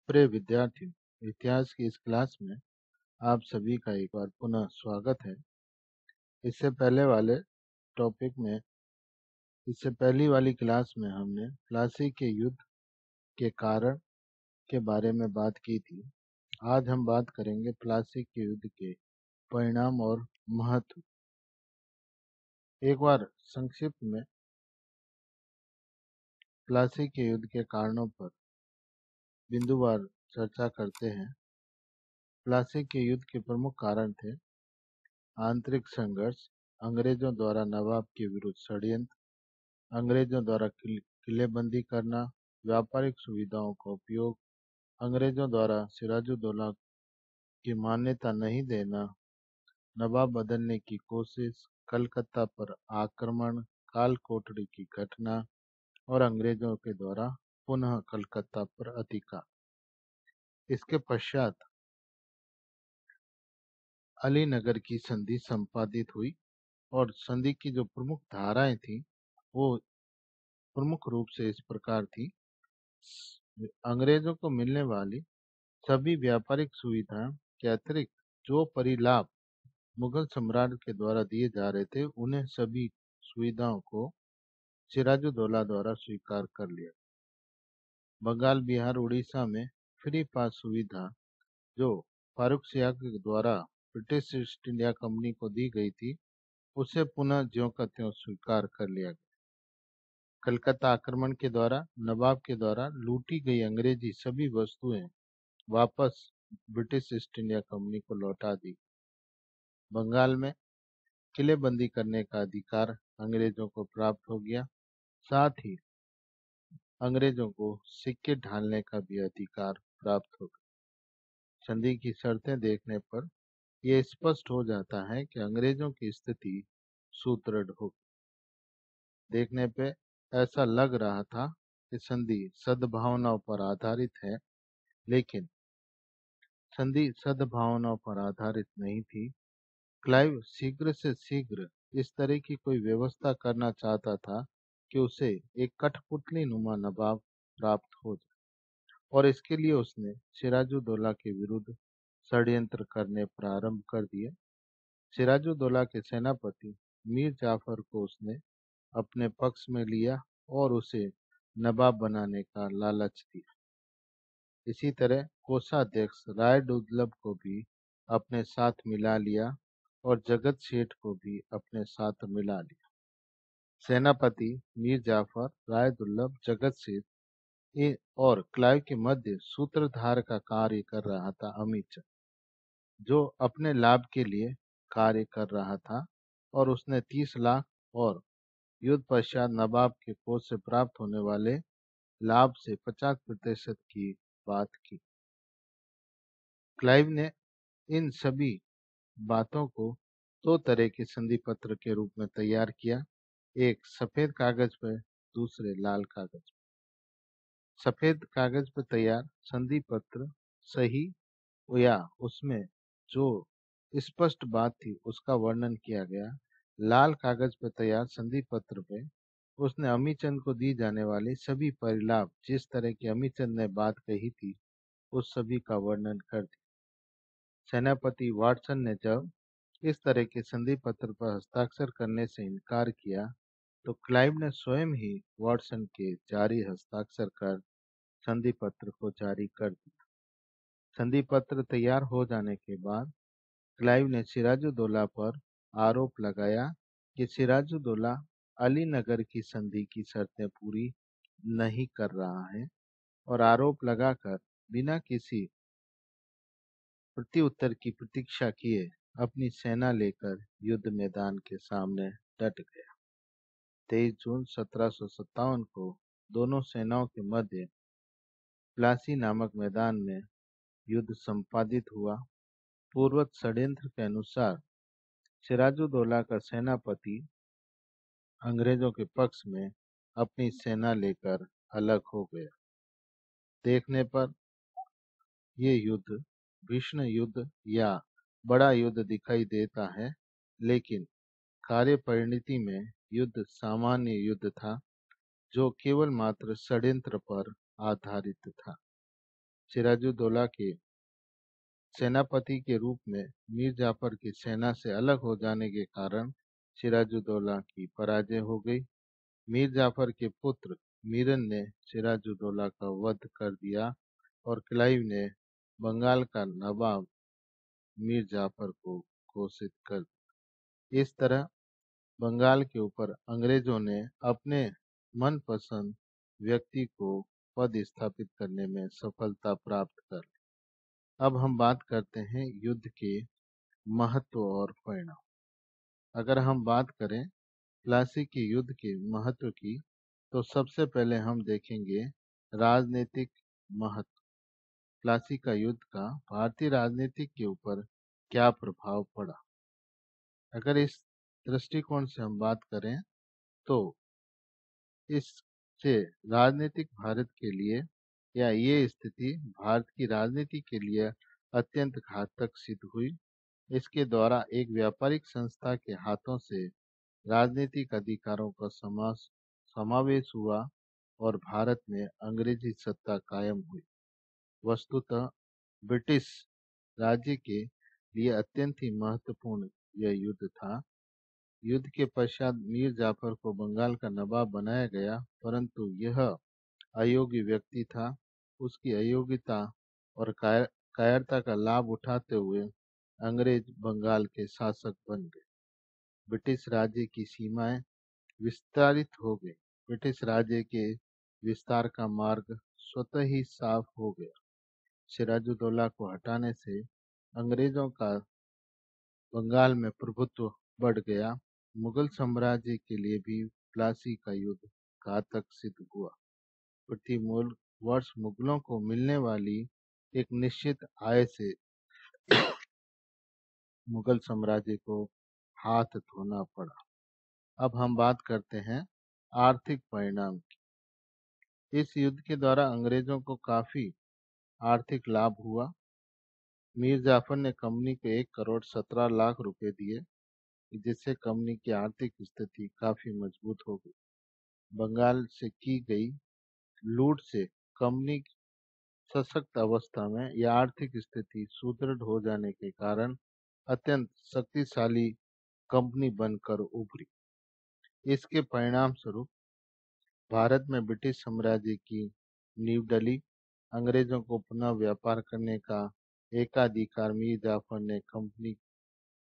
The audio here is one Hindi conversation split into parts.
प्रिय विद्यार्थियों, इतिहास की इस क्लास में आप सभी का एक बार पुनः स्वागत है। इससे पहले वाले टॉपिक में इससे पहली वाली क्लास में हमने प्लासी के युद्ध के कारण के बारे में बात की थी। आज हम बात करेंगे प्लासी के युद्ध के परिणाम और महत्व। एक बार संक्षिप्त में प्लासी के युद्ध के कारणों पर बिंदुवार चर्चा करते हैं। प्लासी के युद्ध के प्रमुख कारण थे आंतरिक संघर्ष, अंग्रेजों द्वारा नवाब के विरुद्ध षड्यंत्र, अंग्रेजों द्वारा किलेबंदी करना, व्यापारिक सुविधाओं का उपयोग, अंग्रेजों द्वारा सिराजुद्दौला की मान्यता नहीं देना, नवाब बदलने की कोशिश, कलकत्ता पर आक्रमण, कालकोठरी की घटना और अंग्रेजों के द्वारा पुनः कलकत्ता पर अधिकार। इसके पश्चात अलीनगर की संधि संपादित हुई और संधि की जो प्रमुख धाराएं थी वो प्रमुख रूप से इस प्रकार थी। अंग्रेजों को मिलने वाली सभी व्यापारिक सुविधाएं के अतिरिक्त जो परिलाभ मुगल सम्राट के द्वारा दिए जा रहे थे, उन्हें सभी सुविधाओं को सिराजुद्दौला द्वारा स्वीकार कर लिया। बंगाल, बिहार, उड़ीसा में फ्री पास सुविधा जो फारूक सियाह के द्वारा ब्रिटिश ईस्ट इंडिया कंपनी को दी गई थी, उसे पुनः ज्यों का त्यों स्वीकार कर लिया गया। कलकत्ता आक्रमण के द्वारा नवाब के द्वारा लूटी गई अंग्रेजी सभी वस्तुएं वापस ब्रिटिश ईस्ट इंडिया कंपनी को लौटा दी। बंगाल में किलेबंदी करने का अधिकार अंग्रेजों को प्राप्त हो गया। साथ ही अंग्रेजों को सिक्के ढालने का भी अधिकार प्राप्त हो गया। संधि की शर्तें देखने पर यह स्पष्ट हो जाता है कि अंग्रेजों की स्थिति सुदृढ़ हो। देखने पे ऐसा लग रहा था कि संधि सद्भावनाओं पर आधारित है, लेकिन संधि सद्भावनाओं पर आधारित नहीं थी। क्लाइव शीघ्र से शीघ्र इस तरह की कोई व्यवस्था करना चाहता था कि उसे एक कठपुतली नुमा नवाब प्राप्त हो जाए, और इसके लिए उसने सिराजुद्दौला के विरुद्ध षड्यंत्र करने प्रारंभ कर दिए। सिराजुद्दौला के सेनापति मीर जाफर को उसने अपने पक्ष में लिया और उसे नवाब बनाने का लालच दिया। इसी तरह कोषाध्यक्ष राय दुर्लभ को भी अपने साथ मिला लिया और जगत सेठ को भी अपने साथ मिला लिया। सेनापति मीर जाफर, राय दुर्लभ, जगत सेठ और क्लाइव के मध्य सूत्रधार का कार्य कर रहा था अमीचंद, जो अपने लाभ के लिए कार्य कर रहा था, और उसने 30 लाख और युद्ध पश्चात नवाब के कोष से प्राप्त होने वाले लाभ से 50% की बात की। क्लाइव ने इन सभी बातों को दो तरह के संधि पत्र के रूप में तैयार किया, एक सफेद कागज पर, दूसरे लाल कागज पर। सफेद कागज पर तैयार संधि पत्र सही या उसमें जो स्पष्ट बात थी उसका वर्णन किया गया। लाल कागज पर तैयार संधि पत्र पे उसने अमीचंद को दी जाने वाली सभी परिलाभ, जिस तरह की अमीचंद ने बात कही थी, उस सभी का वर्णन कर दिया। सेनापति वाटसन ने जब इस तरह के संधि पत्र पर हस्ताक्षर करने से इनकार किया, तो क्लाइव ने स्वयं ही वाटसन के जारी हस्ताक्षर कर संधि पत्र को जारी कर दिया। संधि पत्र तैयार हो जाने के बाद क्लाइव ने सिराजुद्दौला पर आरोप लगाया कि सिराजुद्दौला अलीनगर की संधि की शर्तें पूरी नहीं कर रहा है, और आरोप लगाकर बिना किसी प्रत्युत्तर की प्रतीक्षा किए अपनी सेना लेकर युद्ध मैदान के सामने डट गया। 23 जून 1757 को दोनों सेनाओं के मध्य प्लासी नामक मैदान में युद्ध संपादित हुआ। पूर्वत षड्यंत्र के अनुसार सिराजुद्दौला का सेनापति अंग्रेजों के पक्ष में अपनी सेना लेकर अलग हो गया। देखने पर ये युद्ध भीषण युद्ध या बड़ा युद्ध दिखाई देता है, लेकिन कार्य परिणति में युद्ध सामान्य युद्ध था, जो केवल मात्र षड्यंत्र पर आधारित था। सिराजुद्दौला के सेनापति के रूप में मीर जाफर की सेना से अलग हो जाने के कारण सिराजुद्दौला की पराजय हो गई। मीर जाफर के पुत्र मीरन ने सिराजुद्दौला का वध कर दिया और क्लाइव ने बंगाल का नवाब मीर जाफर को घोषित कर दिया। इस तरह बंगाल के ऊपर अंग्रेजों ने अपने मनपसंद व्यक्ति को पद स्थापित करने में सफलता प्राप्त कर ली। अब हम बात करते हैं युद्ध के महत्व और परिणाम। अगर हम बात करें प्लासी के युद्ध के महत्व की, तो सबसे पहले हम देखेंगे राजनीतिक महत्व। प्लासी का युद्ध का भारतीय राजनीति के ऊपर क्या प्रभाव पड़ा। अगर इस दृष्टिकोण से हम बात करें तो इससे राजनीतिक भारत के लिए या ये स्थिति भारत की राजनीति के लिए अत्यंत घातक सिद्ध हुई। इसके द्वारा एक व्यापारिक संस्था के हाथों से राजनीतिक अधिकारों का समावेश हुआ और भारत में अंग्रेजी सत्ता कायम हुई। वस्तुतः ब्रिटिश राज्य के लिए अत्यंत ही महत्वपूर्ण यह युद्ध था। युद्ध के पश्चात मीर जाफर को बंगाल का नवाब बनाया गया, परंतु यह अयोग्य व्यक्ति था। उसकी अयोग्यता और कायरता का लाभ उठाते हुए अंग्रेज बंगाल के शासक बन गए। ब्रिटिश राज्य की सीमाएं विस्तारित हो गई। ब्रिटिश राज्य के विस्तार का मार्ग स्वतः ही साफ हो गया। सिराजुद्दौला को हटाने से अंग्रेजों का बंगाल में प्रभुत्व बढ़ गया। मुगल साम्राज्य के लिए भी प्लासी का युद्ध घातक सिद्ध हुआ। प्रति वर्ष मुगलों को मिलने वाली एक निश्चित आय से मुगल साम्राज्य को हाथ धोना पड़ा। अब हम बात करते हैं आर्थिक परिणाम की। इस युद्ध के द्वारा अंग्रेजों को काफी आर्थिक लाभ हुआ। मीर जाफर ने कंपनी को 1,17,00,000 रुपए दिए, जिससे कंपनी की आर्थिक स्थिति काफी मजबूत हो गई। बंगाल से की गई लूट से कंपनी सशक्त अवस्था में या आर्थिक स्थिति सुदृढ़ हो जाने के कारण अत्यंत शक्तिशाली कंपनी बनकर उभरी। इसके परिणाम स्वरूप भारत में ब्रिटिश साम्राज्य की नींव डली। अंग्रेजों को पुनः व्यापार करने का एकाधिकार मीर जाफर ने कंपनी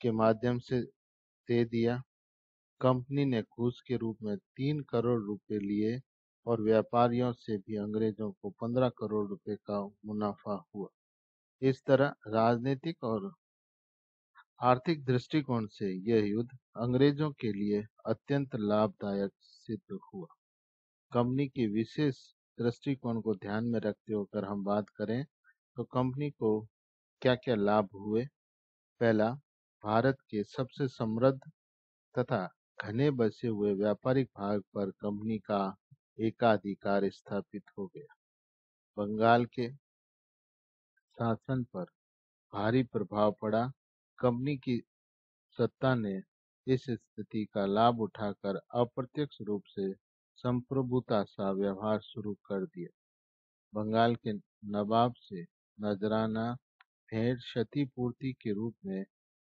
के माध्यम से दे दिया। कंपनी ने घूस के रूप में 3 करोड़ रुपए लिए और व्यापारियों से भी अंग्रेजों को 15 करोड़ रुपए का मुनाफा हुआ। इस तरह राजनीतिक और आर्थिक दृष्टिकोण से यह युद्ध अंग्रेजों के लिए अत्यंत लाभदायक सिद्ध हुआ। कंपनी के विशेष दृष्टिकोण को ध्यान में रखते हुए अगर हम बात करें तो कंपनी को क्या क्या लाभ हुए। पहला, भारत के सबसे समृद्ध तथा घने बसे हुए व्यापारिक भाग पर कंपनी का एकाधिकार स्थापित हो गया। बंगाल के शासन पर भारी प्रभाव पड़ा। कंपनी की सत्ता ने इस स्थिति का लाभ उठाकर अप्रत्यक्ष रूप से संप्रभुता सा व्यवहार शुरू कर दिया। बंगाल के नवाब से नजराना भेंट क्षतिपूर्ति के रूप में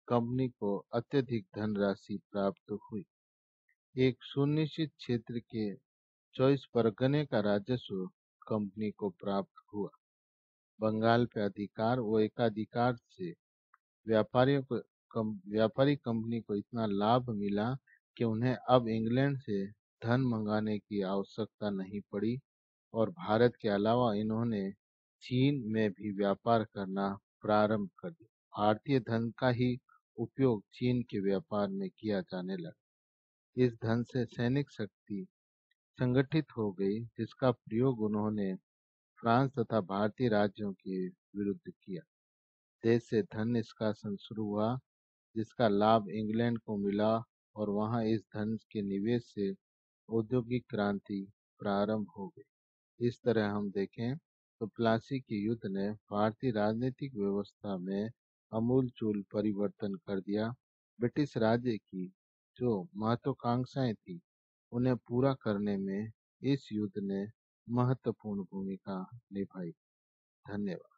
कंपनी को अत्यधिक धनराशि प्राप्त हुई। एक सुनिश्चित क्षेत्र के 24 परगने का राजस्व कंपनी को प्राप्त हुआ। बंगाल पे अधिकार व एकाधिकार से व्यापारी कंपनी को इतना लाभ मिला कि उन्हें अब इंग्लैंड से धन मंगाने की आवश्यकता नहीं पड़ी और भारत के अलावा इन्होंने चीन में भी व्यापार करना प्रारंभ कर दिया। भारतीय धन का ही उपयोग चीन के व्यापार में किया जाने लगा। इस धन से सैनिक शक्ति संगठित हो गई, जिसका प्रयोग उन्होंने फ्रांस तथा भारतीय राज्यों के विरुद्ध किया। देश से धन निष्कासन शुरू हुआ, जिसका लाभ इंग्लैंड को मिला और वहां इस धन के निवेश से औद्योगिक क्रांति प्रारंभ हो गई। इस तरह हम देखें तो प्लासी के युद्ध ने भारतीय राजनीतिक व्यवस्था में अमूलचूल परिवर्तन कर दिया। ब्रिटिश राज्य की जो महत्वाकांक्षाएं थी उन्हें पूरा करने में इस युद्ध ने महत्वपूर्ण भूमिका निभाई। धन्यवाद।